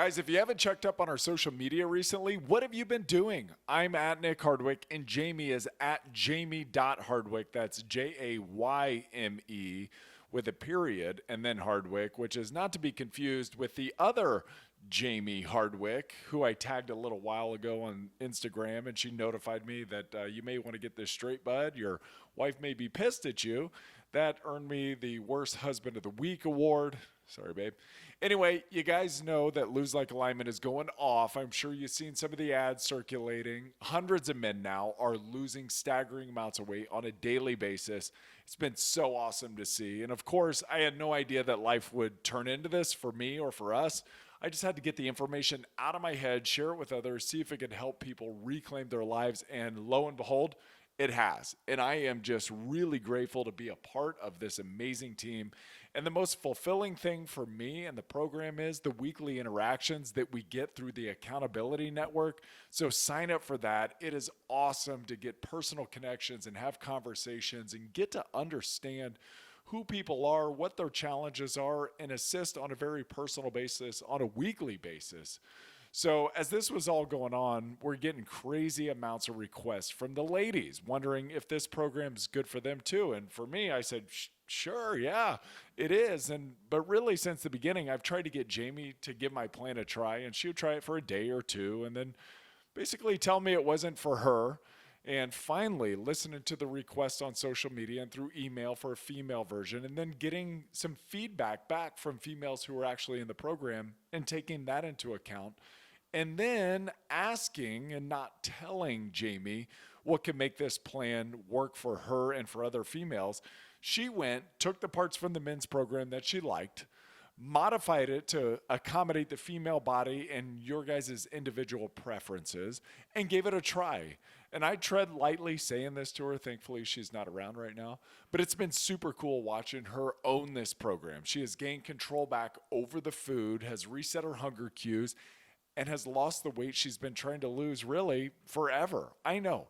Guys, if you haven't checked up on our social media recently, what have you been doing? I'm at Nick Hardwick, and Jayme is at Jayme.Hardwick. That's Jayme with a period and then Hardwick, which is not to be confused with the other Jayme Hardwick, who I tagged a little while ago on Instagram, and she notified me that you may want to get this straight, bud. Your wife may be pissed at you. That earned me the Worst Husband of the Week award. Sorry, babe. Anyway, you guys know that Lose Like Alignment is going off. I'm sure you've seen some of the ads circulating. Hundreds of men now are losing staggering amounts of weight on a daily basis. It's been so awesome to see. And of course, I had no idea that life would turn into this for me or for us. I just had to get the information out of my head, share it with others, see if it could help people reclaim their lives. And lo and behold, it has. And I am just really grateful to be a part of this amazing team. And the most fulfilling thing for me and the program is the weekly interactions that we get through the Accountability Network. So sign up for that. It is awesome to get personal connections and have conversations and get to understand who people are, what their challenges are, and assist on a very personal basis on a weekly basis. So as this was all going on, we're getting crazy amounts of requests from the ladies wondering if this program is good for them too. And for me, I said, sure, yeah, it is. But really, since the beginning, I've tried to get Jayme to give my plan a try, and she would try it for a day or two and then basically tell me it wasn't for her. And finally, listening to the requests on social media and through email for a female version, and then getting some feedback back from females who are actually in the program and taking that into account. And then asking and not telling Jayme what can make this plan work for her and for other females. She went, took the parts from the men's program that she liked, modified it to accommodate the female body and your guys' individual preferences, and gave it a try. And I tread lightly saying this to her. Thankfully, she's not around right now. But it's been super cool watching her own this program. She has gained control back over the food, has reset her hunger cues, and has lost the weight she's been trying to lose really forever. I know.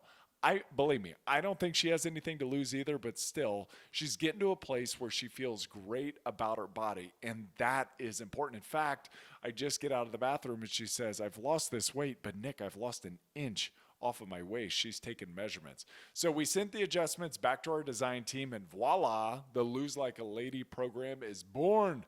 Believe me, I don't think she has anything to lose either, but still, she's getting to a place where she feels great about her body, and that is important. In fact, I just get out of the bathroom and she says, I've lost this weight, but Nick, I've lost an inch off of my waist. She's taken measurements. So we sent the adjustments back to our design team, and voila, the Lose Like a Lady program is born.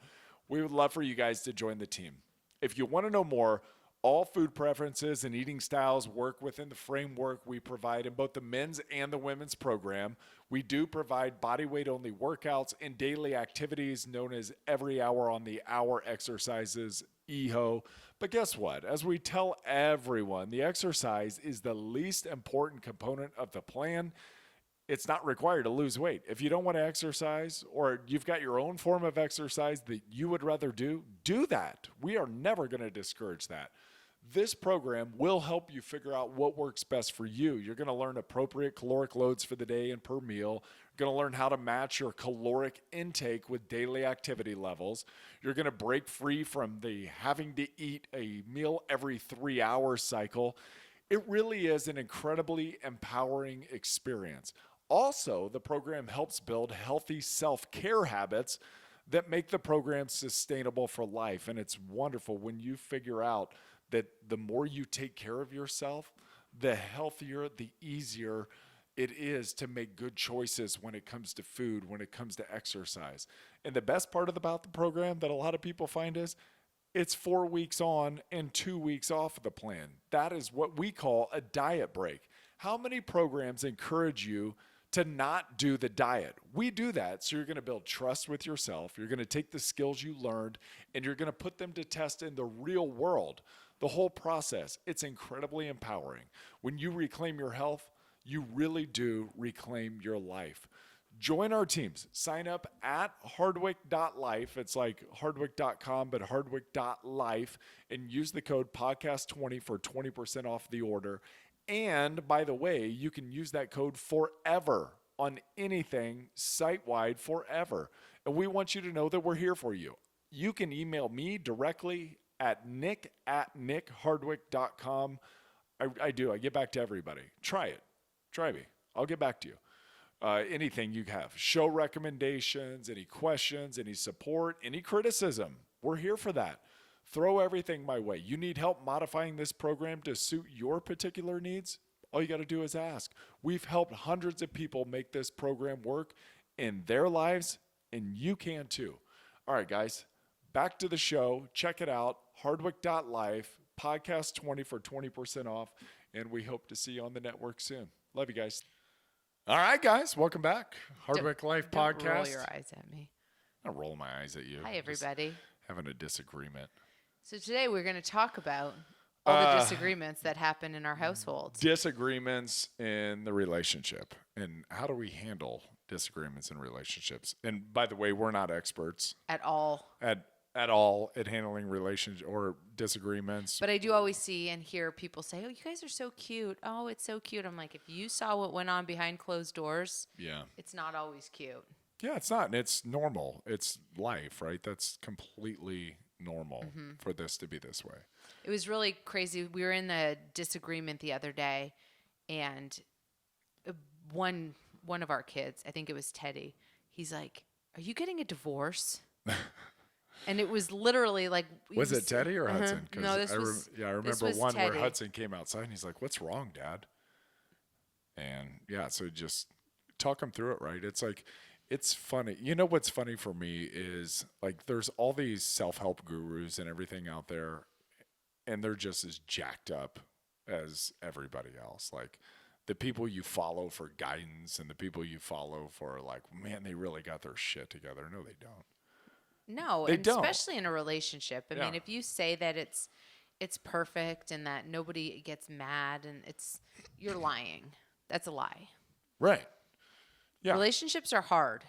We would love for you guys to join the team. If you want to know more, all food preferences and eating styles work within the framework we provide in both the men's and the women's program. We do provide body weight only workouts and daily activities known as every hour on the hour exercises, EHO. But guess what? As we tell everyone, the exercise is the least important component of the plan. It's not required to lose weight. If you don't want to exercise, or you've got your own form of exercise that you would rather do that. We are never going to discourage that. This program will help you figure out what works best for you. You're going to learn appropriate caloric loads for the day and per meal. You're going to learn how to match your caloric intake with daily activity levels. You're going to break free from the having to eat a meal every 3 hours cycle. It really is an incredibly empowering experience. Also, the program helps build healthy self-care habits that make the program sustainable for life. And it's wonderful when you figure out that the more you take care of yourself, the healthier, the easier it is to make good choices when it comes to food, when it comes to exercise. And the best part about the program that a lot of people find is it's 4 weeks on and 2 weeks off of the plan. That is what we call a diet break. How many programs encourage you to not do the diet? We do that so you're going to build trust with yourself. You're going to take the skills you learned and you're going to put them to test in the real world. The whole process, it's incredibly empowering. When you reclaim your health, you really do reclaim your life. Join our teams. Sign up at hardwick.life. It's like hardwick.com, but hardwick.life, and use the code podcast20 for 20% off the order. And by the way, you can use that code forever on anything site-wide forever. And we want you to know that we're here for you. You can email me directly at nick@nickhardwick.com. I do. I get back to everybody. Try it. Try me. I'll get back to you. Anything you have. Show recommendations, any questions, any support, any criticism. We're here for that. throw everything my way. You need help modifying this program to suit your particular needs? All you got to do is ask. We've helped hundreds of people make this program work in their lives, and you can too. All right, guys, back to the show. Check it out, hardwick.life, podcast 20 for 20% off, and we hope to see you on the network soon. Love you guys. All right, guys, welcome back. HardwickLIFE Podcast. Don't roll your eyes at me. I'm not rolling my eyes at you. Hi, everybody. Just having a disagreement. So today we're going to talk about all the disagreements that happen in our households. Disagreements in the relationship, and how do we handle disagreements in relationships? And by the way, we're not experts At all. at all at handling relationship or disagreements. But I do always see and hear people say, "Oh, you guys are so cute. Oh, it's so cute." I'm like, if you saw what went on behind closed doors, it's not always cute. Yeah, it's not. And it's normal. It's life, right? That's completely normal for this to be this way. It was really crazy. We were in a disagreement the other day, and one of our kids, I think it was Teddy, he's like, "Are you getting a divorce?" And it was literally like... Was it Teddy or Hudson? No, this was I remember one Teddy. where Hudson came outside and he's like, "What's wrong, Dad?" And yeah, so just talk him through it, right? It's like, it's funny. You know what's funny for me is like there's all these self-help gurus and everything out there, and they're just as jacked up as everybody else. Like the people you follow for guidance and the people you follow for like, man, they really got their shit together. No, they don't. No, They and don't. especially in a relationship. I mean, Yeah. if you say that it's perfect and that nobody gets mad and you're lying. That's a lie. Right. Yeah. Relationships are hard.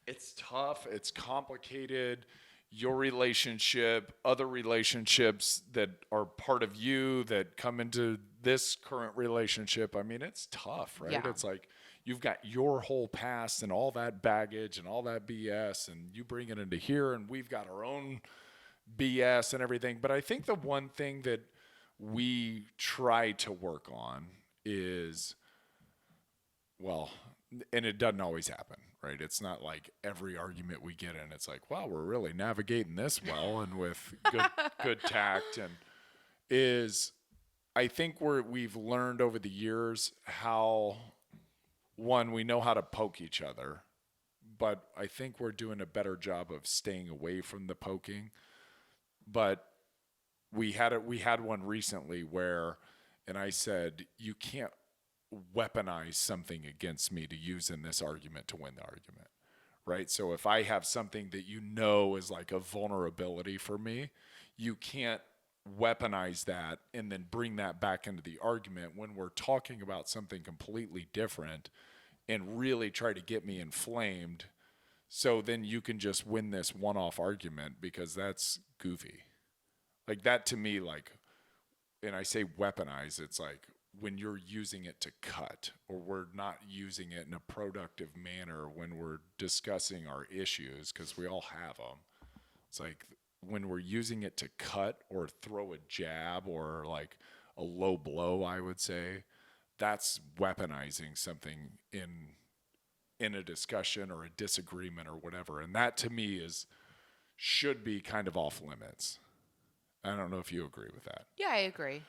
It's tough. It's complicated. Your relationship, other relationships that are part of you that come into this current relationship. I mean, it's tough, right? Yeah. It's like you've got your whole past and all that baggage and all that BS, and you bring it into here, and we've got our own BS and everything. But I think the one thing that we try to work on is, well, and it doesn't always happen, right? It's not like every argument we get in, it's like, wow, we're really navigating this well and with good tact. And I think we've learned over the years how, one, we know how to poke each other, but I think we're doing a better job of staying away from the poking. But we had one recently where, and I said, you can't weaponize something against me to use in this argument to win the argument, right? So if I have something that you know is like a vulnerability for me, you can't weaponize that and then bring that back into the argument when we're talking about something completely different and really try to get me inflamed so then you can just win this one-off argument, because that's goofy. Like that to me, like, and I say weaponize, it's like when you're using it to cut, or we're not using it in a productive manner when we're discussing our issues, because we all have them. It's like when we're using it to cut or throw a jab or like a low blow, I would say, that's weaponizing something in a discussion or a disagreement or whatever. And that to me should be kind of off limits. I don't know if you agree with that. Yeah, I agree.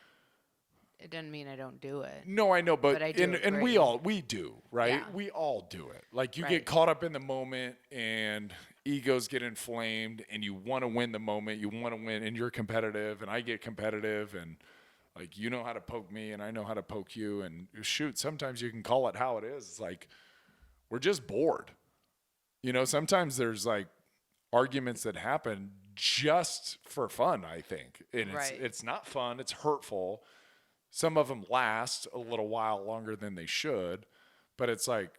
It doesn't mean I don't do it. No, I know, but I do and agree. we do, right? Yeah. We all do it. Like you Right. get caught up in the moment and egos get inflamed and you want to win the moment, you want to win, and you're competitive and I get competitive, and like you know how to poke me and I know how to poke you, and shoot, sometimes you can call it how it is. It's like we're just bored. You know, sometimes there's like arguments that happen just for fun, I think. And Right. it's not fun, it's hurtful. Some of them last a little while longer than they should, but it's like,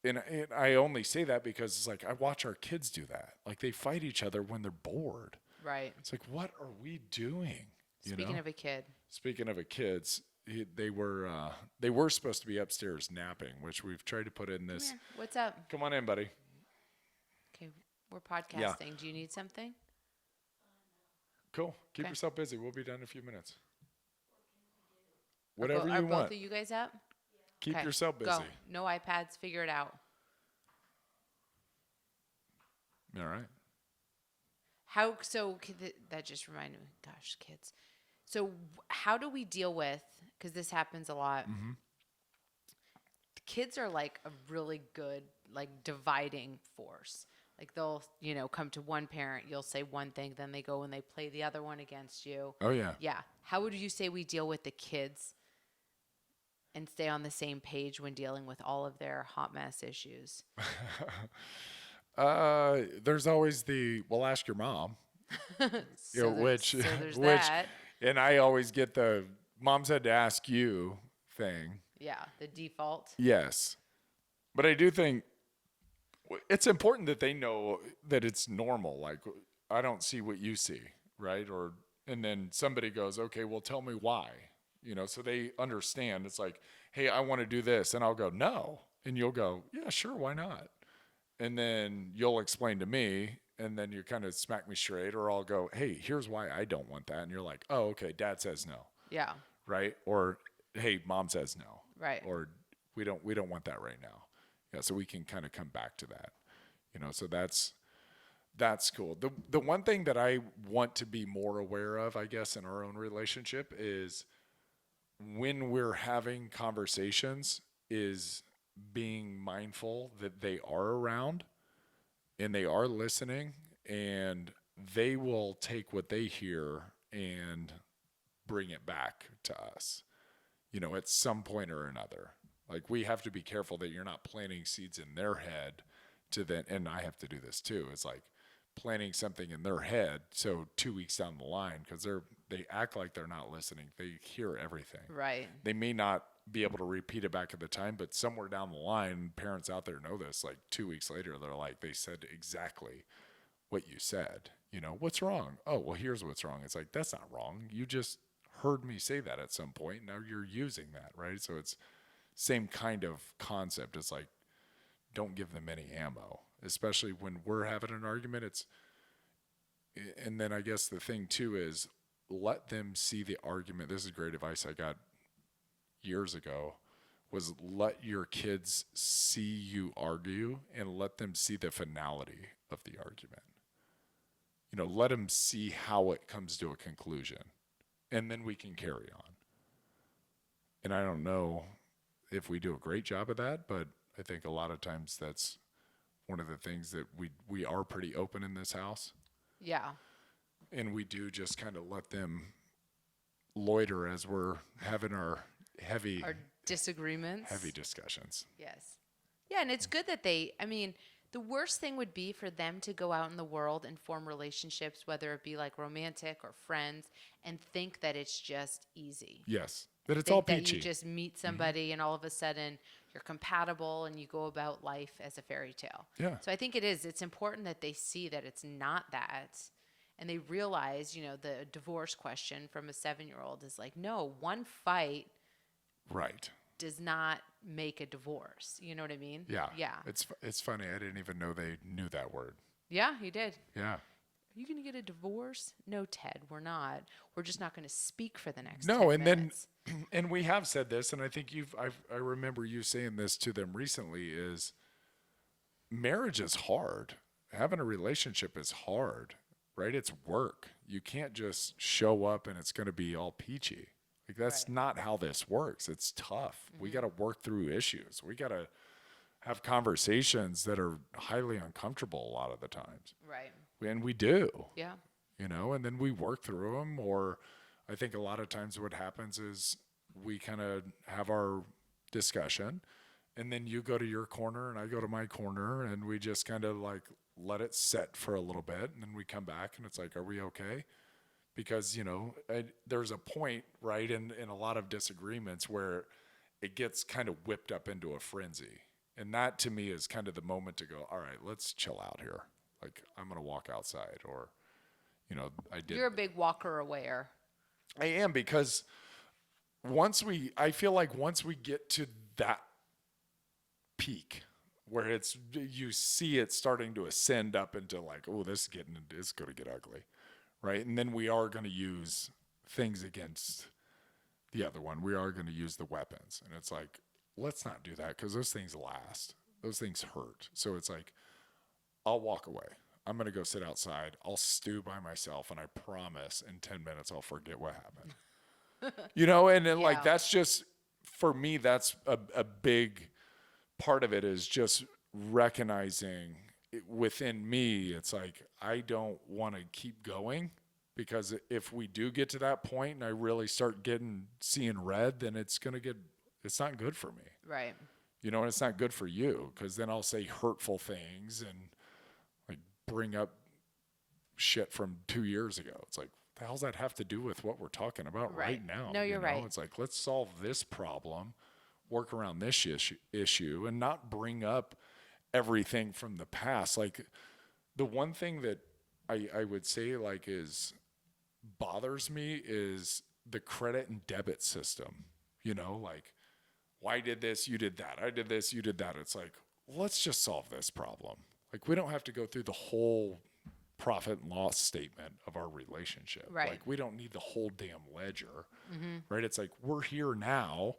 and I only say that because it's like I watch our kids do that. Like they fight each other when they're bored. Right. It's like, what are we doing? Speaking of a kid. Speaking of a kids, they were supposed to be upstairs napping, which we've tried to put in this. Come here. What's up? Come on in, buddy. Okay, we're podcasting. Do you need something? Cool. Keep Okay. yourself busy. We'll be done in a few minutes. Are Whatever you both want. of you guys up? Keep Okay, yourself busy. Go. No iPads. Figure it out. All right. That just reminded me, gosh, kids. So how do we deal with, because this happens a lot. Mm-hmm. The kids are like a really good, like dividing force. Like they'll, come to one parent, you'll say one thing, then they go and they play the other one against you. Oh, yeah. Yeah. How would you say we deal with the kids and stay on the same page when dealing with all of their hot mess issues? There's always well, ask your mom. So which there's which that. and I always get the mom said to ask you thing. Yeah, the default. Yes. But I do think it's important that they know that it's normal. Like, I don't see what you see, right? And then somebody goes, okay, well, tell me why, so they understand. It's like, hey, I want to do this. And I'll go, no. And you'll go, yeah, sure, why not? And then you'll explain to me, and then you kind of smack me straight, or I'll go, hey, here's why I don't want that. And you're like, oh, okay, dad says no. Yeah. Right? Or, hey, mom says no. Right. Or we don't want that right now. Yeah, so we can kind of come back to that. So that's cool. The one thing that I want to be more aware of, I guess, in our own relationship is when we're having conversations is being mindful that they are around and they are listening, and they will take what they hear and bring it back to us, at some point or another. Like, we have to be careful that you're not planting seeds in their head to then, and I have to do this too. It's like planting something in their head. So 2 weeks down the line, because they act like they're not listening. They hear everything. Right. They may not be able to repeat it back at the time, but somewhere down the line, parents out there know this. Like 2 weeks later, they're like, they said exactly what you said. What's wrong? Oh, well, here's what's wrong. It's like, that's not wrong. You just heard me say that at some point. Now you're using that, right? So it's same kind of concept. It's like, don't give them any ammo, especially when we're having an argument. And then I guess the thing too is let them see the argument. This is great advice I got years ago, was let your kids see you argue and let them see the finality of the argument. Let them see how it comes to a conclusion, and then we can carry on. And I don't know if we do a great job of that, but I think a lot of times that's one of the things that we are pretty open in this house. Yeah. And we do just kind of let them loiter as we're having our disagreements. heavy discussions. Yes. Yeah, and it's good that the worst thing would be for them to go out in the world and form relationships, whether it be like romantic or friends, and think that it's just easy. Yes. That it's all peachy. That you just meet somebody and all of a sudden you're compatible and you go about life as a fairy tale. Yeah. So I think it's important that they see that it's not that. And they realize, the divorce question from a 7-year-old is like, no, one fight right does not make a divorce. You know what I mean? Yeah. Yeah. It's funny. I didn't even know they knew that word. Yeah, he did. Yeah. Are you going to get a divorce? No, Ted, we're not. We're just not going to speak for the next 10 and minutes. then, and we have said this, and I think I remember you saying this to them recently, is marriage is hard. Having a relationship is hard, right? It's work. You can't just show up and it's going to be all peachy. Like, that's Right. not how this works. It's tough. Mm-hmm. We got to work through issues. We got to have conversations that are highly uncomfortable a lot of the times. Right. And we do. Yeah. And then we work through them. Or I think a lot of times what happens is we kind of have our discussion, and then you go to your corner and I go to my corner, and we just kind of like let it set for a little bit, and then we come back and it's like, are we okay? Because, there's a point, right, in a lot of disagreements where it gets kind of whipped up into a frenzy. And that to me is kind of the moment to go, all right, let's chill out here. Like, I'm going to walk outside, or, I did. You're a big walker awayer. I am, because I feel like once we get to that peak where you see it starting to ascend up into like, oh, this is going to get ugly. Right. And then we are going to use things against the other one. We are going to use the weapons. And it's like, let's not do that, because those things last. Those things hurt. So it's like, I'll walk away. I'm going to go sit outside. I'll stew by myself, and I promise in 10 minutes I'll forget what happened. And then like that's just, for me, that's a big part of it, is just recognizing within me, it's like I don't want to keep going, because if we do get to that point and I really start seeing red, then it's not good for me. Right. And it's not good for you, because then I'll say hurtful things and like bring up shit from 2 years ago. It's like, the hell's that have to do with what we're talking about right now? No, you're right. It's like, let's solve this problem, work around this issue, and not bring up everything from the past. Like, the one thing that I would say like bothers me is the credit and debit system. Like, why did this? You did that. I did this. You did that. It's like, let's just solve this problem. Like, we don't have to go through the whole profit and loss statement of our relationship. Right. Like, we don't need the whole damn ledger. Right. It's like, we're here now.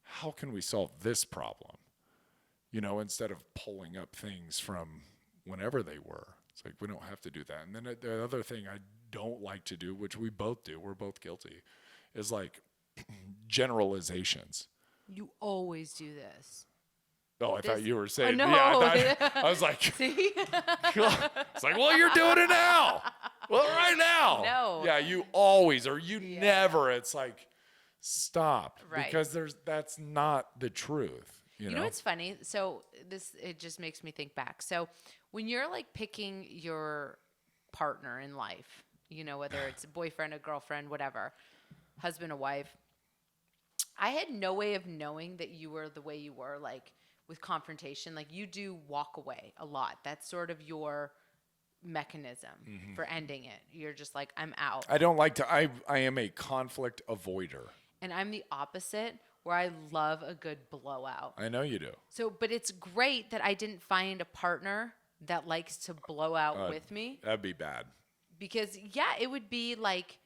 How can we solve this problem? Instead of pulling up things from whenever they were. It's like, we don't have to do that. And then the other thing I don't like to do, which we both do, we're both guilty, is like generalizations. You always do this. Oh, I thought you were saying, no. Yeah, I was like, See? It's like, well, you're doing it now. Well, right now. No. Yeah, you always, or you never. It's like, stop. Right. Because that's not the truth. You know what's funny? So it just makes me think back. So when you're like picking your partner in life, whether it's a boyfriend, a girlfriend, whatever, husband, a wife, I had no way of knowing that you were the way you were, like with confrontation. Like, you do walk away a lot. That's sort of your mechanism for ending it. You're just like, I'm out. I don't like to, I am a conflict avoider. And I'm the opposite, where I love a good blowout. I know you do. So, but it's great that I didn't find a partner that likes to blow out with me. That'd be bad. Because, it would be like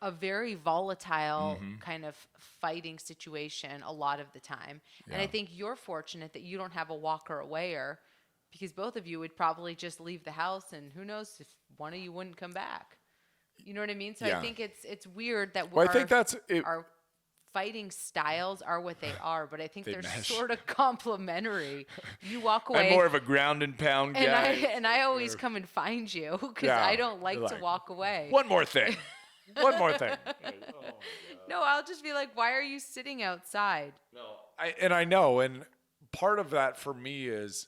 a very volatile kind of fighting situation a lot of the time. Yeah. And I think you're fortunate that you don't have a walker awayer, because both of you would probably just leave the house, and who knows if one of you wouldn't come back. You know what I mean? So I think it's weird that I think that's it. Our fighting styles are what they are, but I think they're sort of complementary. You walk away. I'm more of a ground and pound guy. And I always come and find you, because I don't like to walk away. One more thing. One more thing. No, I'll just be like, why are you sitting outside? No, I know. And part of that for me is,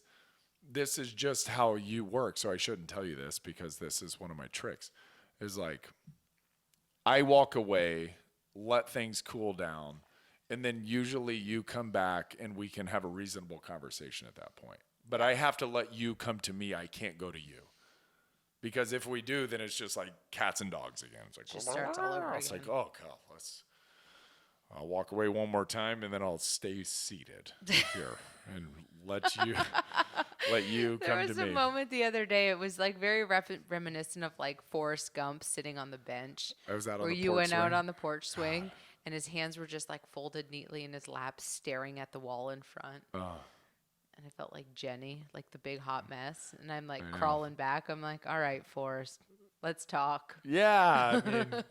this is just how you work. So I shouldn't tell you this, because this is one of my tricks, is like, I walk away, let things cool down, and then usually you come back and we can have a reasonable conversation at that point. But I have to let you come to me. I can't go to you. Because if we do, then it's just like cats and dogs again. It's like, just starts all over it's again. like, oh, God, I'll walk away one more time, and then I'll stay seated here and let you come to me. There was a moment the other day. It was like very reminiscent of like Forrest Gump sitting on the bench. I was out on where the you porch went swing. out on the porch swing, and his hands were just like folded neatly in his lap, staring at the wall in front. And I felt like Jenny, like the big hot mess. And I'm like crawling back. I'm like, all right, Forrest, let's talk. Yeah. I mean, and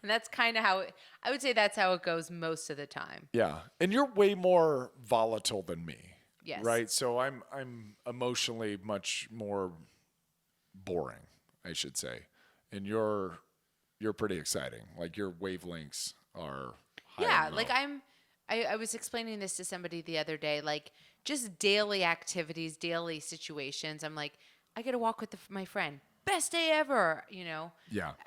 that's kind of how I would say that's how it goes most of the time. yeah. And you're way more volatile than me. Yes. Right? So I'm emotionally much more boring, I should say. And you're pretty exciting. Like, your wavelengths are high. Yeah, like I was explaining this to somebody the other day, like just daily activities, daily situations. I'm like, I got to walk with my friend. Best day ever, Yeah.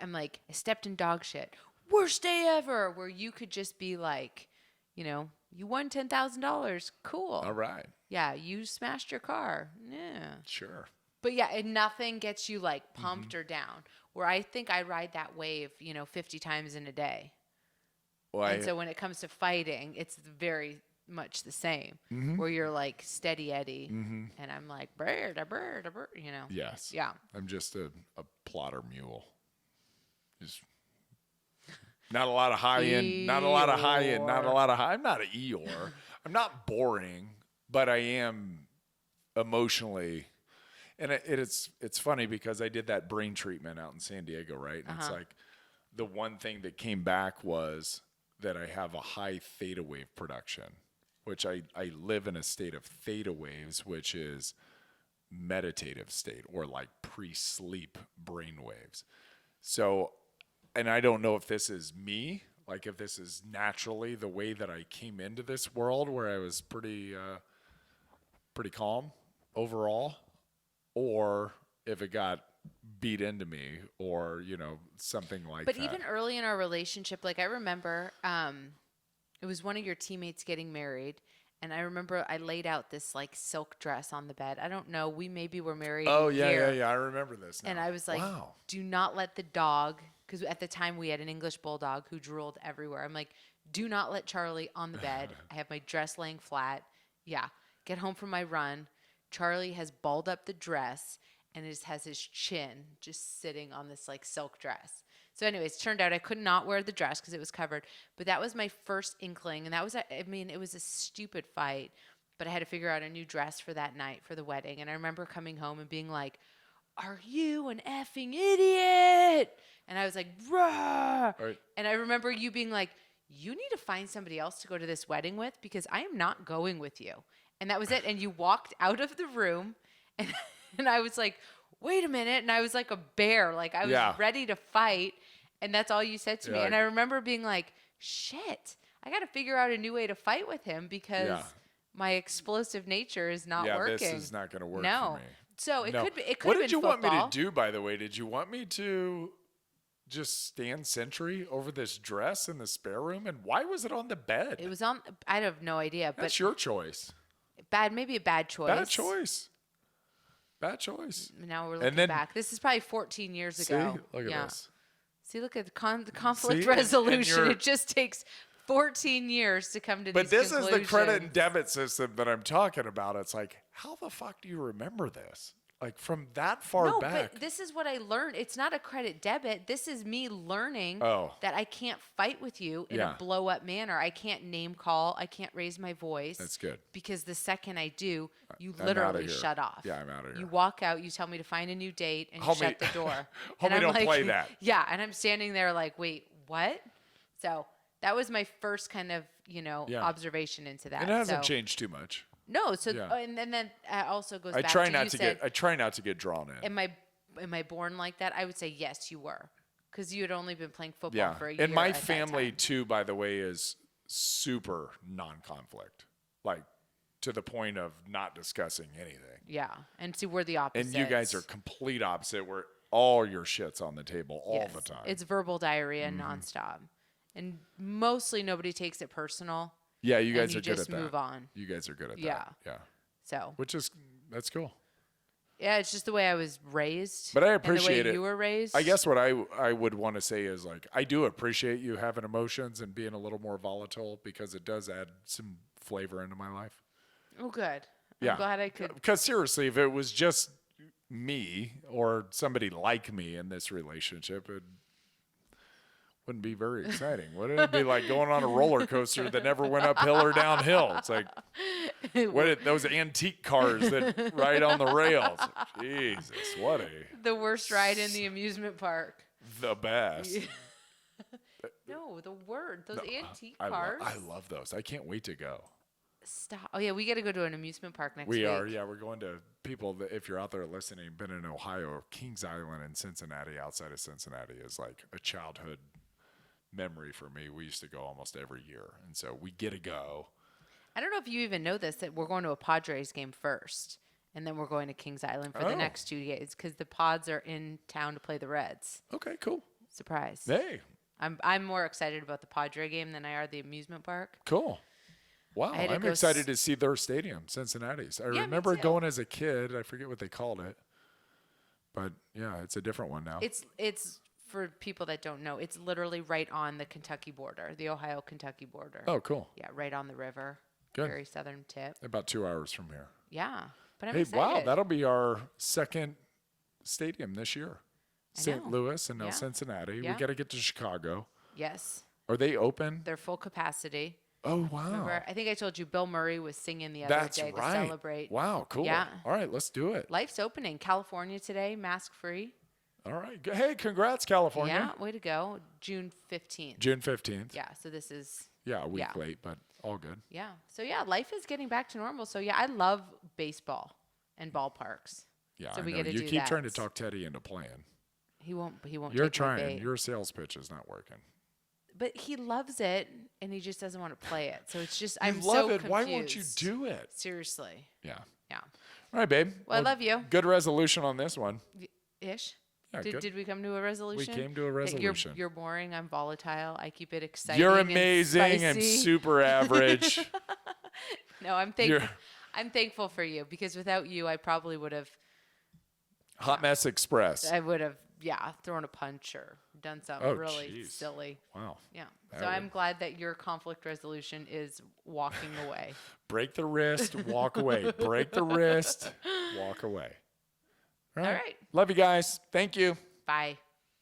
I'm like, I stepped in dog shit. Worst day ever, where you could just be like, you won $10,000. Cool. All right. Yeah, you smashed your car. Yeah. Sure. But yeah, and nothing gets you like pumped or down. Where I think I ride that wave, 50 times in a day. Well, and so when it comes to fighting, it's very much the same. Where you're like steady Eddie, and I'm like bird, Yes. Yeah. I'm just a plotter mule. Just not a lot of high end. Not a lot of high end. Not a lot of high. I'm not an Eeyore. I'm not boring, but I am emotionally. And it's funny because I did that brain treatment out in San Diego, right? And it's like the one thing that came back was that I have a high theta wave production, which I live in a state of theta waves, which is meditative state or like pre-sleep brain waves. So, and I don't know if this is me, like if this is naturally the way that I came into this world where I was pretty calm overall, or if it got beat into me or, something like that. But even early in our relationship, like I remember it was one of your teammates getting married. And I remember I laid out this like silk dress on the bed. I don't know. We maybe were married. Oh, a yeah, year. yeah. I remember this now. And I was like, wow. Do not let the dog, because at the time we had an English bulldog who drooled everywhere. I'm like, do not let Charlie on the bed. I have my dress laying flat. Yeah. Get home from my run. Charlie has balled up the dress and it has his chin just sitting on this like silk dress. So anyways, turned out I could not wear the dress because it was covered. But that was my first inkling. And that was, it was a stupid fight. But I had to figure out a new dress for that night for the wedding. And I remember coming home and being like, are you an effing idiot? And I was like, rah. Right. And I remember you being like, you need to find somebody else to go to this wedding with because I am not going with you. And that was it. And you walked out of the room. And I was like, wait a minute. And I was like a bear. Like I was ready to fight. And that's all you said to me. And I remember being like, shit, I got to figure out a new way to fight with him because my explosive nature is not working. This is not going to work for me. So it could be. It could What have did been you want me to football. do, by the way? Did you want me to just stand sentry over this dress in the spare room? And why was it on the bed? It was on. I have no idea. That's but your choice. Maybe a bad choice. Bad choice. Bad choice. Now we're looking back. This is probably 14 years ago. Look at this. See, look at the conflict See? resolution. It just takes 14 years to come to But these this is the credit and conclusions. debit system that I'm talking about. It's like, how the fuck do you remember this? Like from that far No, back. but this is what I learned. It's not a credit debit. This is me learning that I can't fight with you in a blow up manner. I can't name call. I can't raise my voice. That's good. Because the second I do, you I'm literally outta here. shut off. Yeah, I'm out of here. You walk out, you tell me to find a new date, and you Homie- shut the door. Homie, and I'm don't like, play that. Yeah, and I'm standing there like, wait, what? So that was my first kind of, observation into that. And it hasn't changed too much. No, so and then that also goes back I try to not you to said, get. I try not to get drawn in. am I born like that? I would say yes, you were, because you had only been playing football for a year. And my at that family time. too, by the way, is super non-conflict, like to the point of not discussing anything. Yeah, and see, we're the opposite. And you guys are complete opposite, where all your shit's on the table all the time. It's verbal diarrhea nonstop, and mostly nobody takes it personal. Yeah, you guys and are good just at that. move on. You guys are good at Yeah. that. Yeah. So That's cool. yeah, it's just the way I was raised. But I and appreciate the way it. You were raised. I guess what I would want to say is like I do appreciate you having emotions and being a little more volatile because it does add some flavor into my life. Oh, good. Yeah. I'm glad I could. Because seriously, if it was just me or somebody like me in this relationship, it wouldn't be very exciting. Wouldn't it be like going on a roller coaster that never went uphill or downhill? It's like those antique cars that ride on the rails. Jesus, what The worst ride in the amusement park. the best. No, those antique I cars. love those. I can't wait to go. Stop. Oh yeah, we got to go to an amusement park next week. We are, yeah. We're going to people that, if you're out there listening, been in Ohio, Kings Island in Cincinnati, outside of Cincinnati, is like a childhood memory for me. We used to go almost every year, and so we get to go. I don't know if you even know this, that we're going to a Padres game first, and then we're going to Kings Island for the next 2 days because the Pods are in town to play the Reds. Okay, cool. Surprise. Hey, I'm more excited about the Padre game than I are the amusement park. cool. Wow, I had to I'm go excited to see their stadium, Cincinnati's. I me remember too. going as a kid. I forget what they called it, but yeah, it's a different one now. It's for people that don't know, it's literally right on the Kentucky border, the Ohio-Kentucky border. Oh, cool. Yeah, right on the river. Good. Very southern tip. About 2 hours from here. Yeah, but I'm Hey, excited. wow, that'll be our second stadium this year. I St. know. Louis and now Yeah. Cincinnati. Yeah. We got to get to Chicago. Yes, Are they open? they're full capacity. Oh, wow. Remember? I think I told you Bill Murray was singing the other That's day right. to celebrate. Wow, cool. Yeah. All right, let's do it. Life's opening. California today, mask free. All right. Hey, congrats, California. Yeah, way to go. June 15th. June 15th. Yeah, so this is, Yeah, a week late, but all good. yeah. So, yeah, life is getting back to normal. So, yeah, I love baseball and ballparks. Yeah, So I we know. gotta You do keep that. trying to talk Teddy into playing. He won't You're take my trying. bait. Your sales pitch is not working. But he loves it, and he just doesn't want to play it. So it's just, You I'm love so it. Why won't you confused. do it? Seriously. Yeah. Yeah. All right, babe. Well, I love you. Good resolution on this one. Ish. Yeah, good. Did we come to a resolution? came to a That resolution. You're boring. I'm volatile. I keep it exciting. You're and amazing. I'm spicy. super average. No, I'm thankful. I'm thankful for you because without you, I probably would have. Hot Mess Express. I would have, thrown a punch or done something really silly. Wow. Yeah. That So I'm would- glad that your conflict resolution is walking away. Break the wrist, walk away. Break the wrist, walk away. All right. Love you guys. Thank you. Bye.